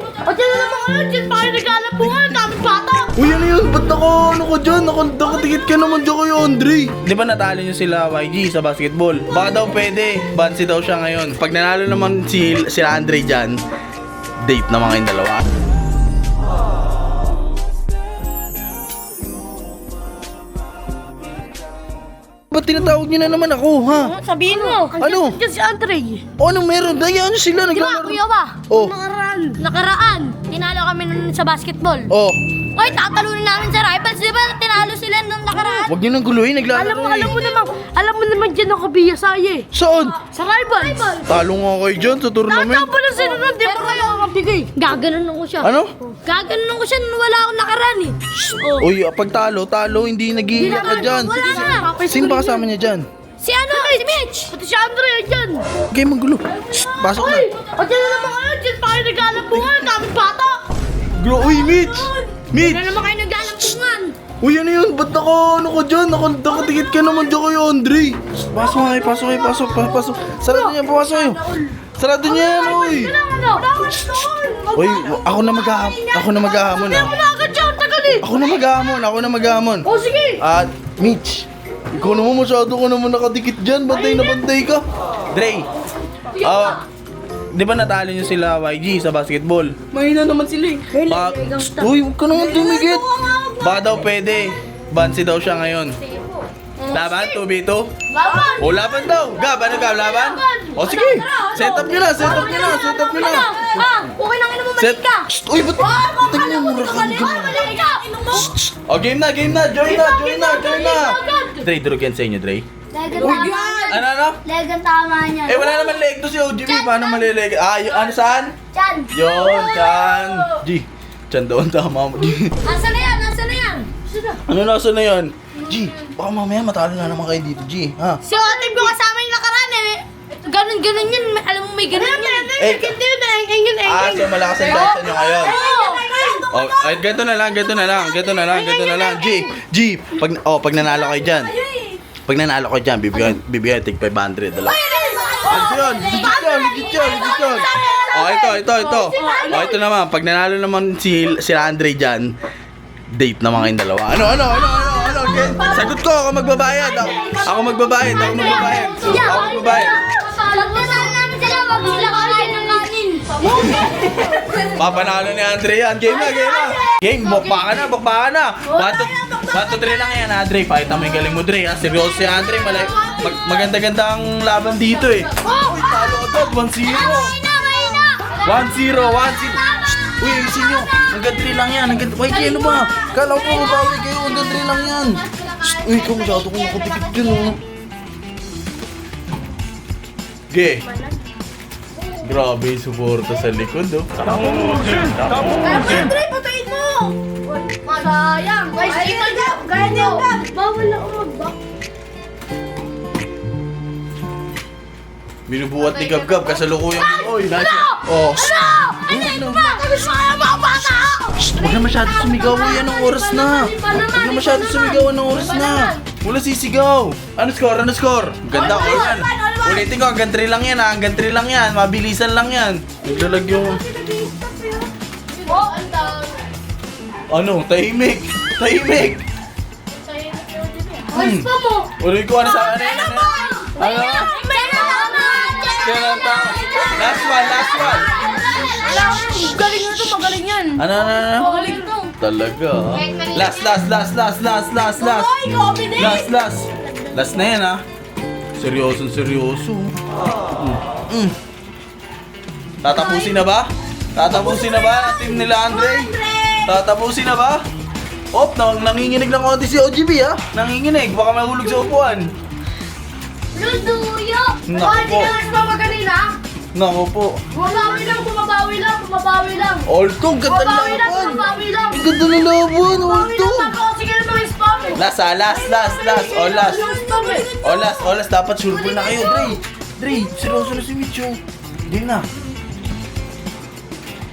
O dyan na naman kayo, dyan pa kayo naglalabungan, kaming bata. Uy, ano yun? Ba't ano ko dyan? Nakatikit ka naman dyan kay Andre. Di ba natalo niyo sila YG sa basketball? Baka daw pwede. Bansi daw siya ngayon. Pag nanalo naman sila Andre dyan, date naman kayong dalawa. Ba't tinatawag niyo na naman ako, ha? Sabihin mo. Ano? Dyan si Andre. O, anong meron? Dayaan sila, Di ba, naglalaro. kuya ba? Oh. Nakaraan, tinalo kami nun sa basketball. Oh, Ay, tatalunin namin sa rivals. Di ba, tinalo sila nung nakaraan? wag niyo nang guluhin, naglalaro Alam mo naman dyan ako biya saya eh. Saan? Sa rivals. Talo nga kayo dyan sa tournament. Tatapo na sila nun, di ba kayo makabigay? Gaganon ko siya. Ano? Gaganon ko siya nung wala akong nakaraan eh. Oh. Uy, pag talo, hindi nag-iiyak ka dyan. Wala na. Sino ba kasama niya dyan? Si ano? Si Mitch. Pati si Andre dyan. Okay, magulo. Shh, pasok na. O dyan na naman kayo, dyan pa kayo naglalabungan, kaming bata. Uy, Mitch! Mitch! Dyan na naman kayo naglalabungan. Uy, ano yun? Ba't ano ko dyan? Nakatikit ka naman dyan kay Andre. Shh, pasok kayo, pasok. Sarado niya, pasok kayo. Sarado niya yan, uy. Uy, ako na maghahamon. Hindi mo na agad siya, ang tagal eh. Ako na maghahamon. O sige. At, Mitch, ikaw naman masyado ka naman nakadikit dyan. Bantay na bantay ka. Dre, di ba natalo niyo sila YG sa basketball? Mahina naman sila eh. Uy, huwag ka naman tumigit. Baka daw pwede. Bansi daw siya ngayon. Laban? 2v2? Laban. O, laban daw. Gab, ano ka? Laban? O, sige. Set up nyo na. Okay lang, ino mo mali ka. Shh, uy, ba't? Tingnan mo, mura ka. Mali ka. O, game na. Join na. Dre, durog yan sa inyo, Dre. Legan tama. Ano? Legan tama niya. Eh, wala naman leg to si OGB. Paano malileg? Ano saan? Chan. Yon, Chan. G. Chan doon, tama mo. G. Nasaan na yan? Ano nasa na yan? G, baka mamaya matalo na naman kayo dito, G. Ha? Si Otip ko kasama yung nakaraan eh. Ganon yun. Alam mo may ganon yun. So malakas ang lasa nyo ngayon. Oh, ay, ganito na lang. G, pag nanalo kayo dyan. Bibigyan tig 500 dala. Ano yun? Legit yun. Oh, ito. Oh, ito naman. Pag nanalo naman sila Andre dyan, date naman kayong dalawa. Ano? Okay? Sagot ko, ako magbabayad. Ako magbabayad. Pagkasama namin sila, wag sila kakain ng kanin. Papanalo ni Andre yan. Game na. Game, bakbakan na. 1, 2, 3 lang yan, Andre. Pakita mo yung galing mo, Dre. Seryoso si Andre. Maganda-ganda ang laban dito eh. Uy, talo agad. 1-0. 1-0. Uy, ayusin nyo. Hanggang 3 lang yan. Uy, ano ba? Kala ko mabawi kayo. Hanggang 3 lang yan. Uy, ikaw masyado kong nakatikip dyan, oh. Grabe yung suporta sa likod, oh. Andre, patayin mo! Sayang! Guys, ganyan ka! Bawal ako mag-back. Binubuhat ni Gab-Gab kasalukuyan. Oy, nasa. Oh. Ano ba? Sabi sa kaya mga bata! Huwag na masyado sumigaw. Yan ang oras na. Huwag na masyado sumigaw. Ang oras na. Wala sisigaw. Ano score? Ganda ko yan. Ulitin ko, hanggang 3 lang yan, ha. Hanggang 3 lang yan. Mabilisan lang yan. Naglalag yung... Oh, ang dami. Ano? Tahimik. Ayos pa mo! Ulit ko, ano sa... Ano? Last one. Galing na to, magaling yan. Ano? Magaling to. Talaga. Last. Last na yan, ha. Seryoso. Tatapusin na ba? Ang team nila, Andre? Tatapusin na ba? Nanginginig lang konti si OGB, ha. Nanginginig, baka mahulog sa upuan. Luduyo! Naku po. Hindi ka magaling na? Naku po. Bumabawi lang. Alto, ganda na laban. Bumabawi lang. Ang ganda na laban, Alto. Sige na mga spam eh. Last. Dapat sure ball na kayo, Dre. Seryoso na si Micho. Hindi na.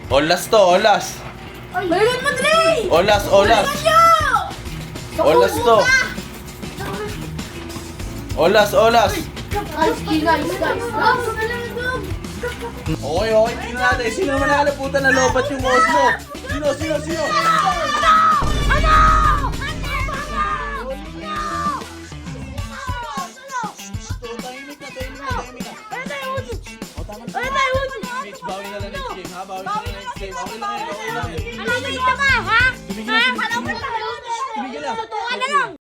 Last to. Mayroon mo, Dre! Olas to. Olas. Guys. Okay, okay. Tingnan natin. Sino manalo? Puta na lobat yung boss mo. Sino? Tahimik na. O, tama na. Mitch, bawi na lang next game, ha? Bawi na lang next game. Okay lang yan. Ano ba ito ka, ha? Tumigil na. Tumigil lang. Tumigil lang. Tutukan na lang.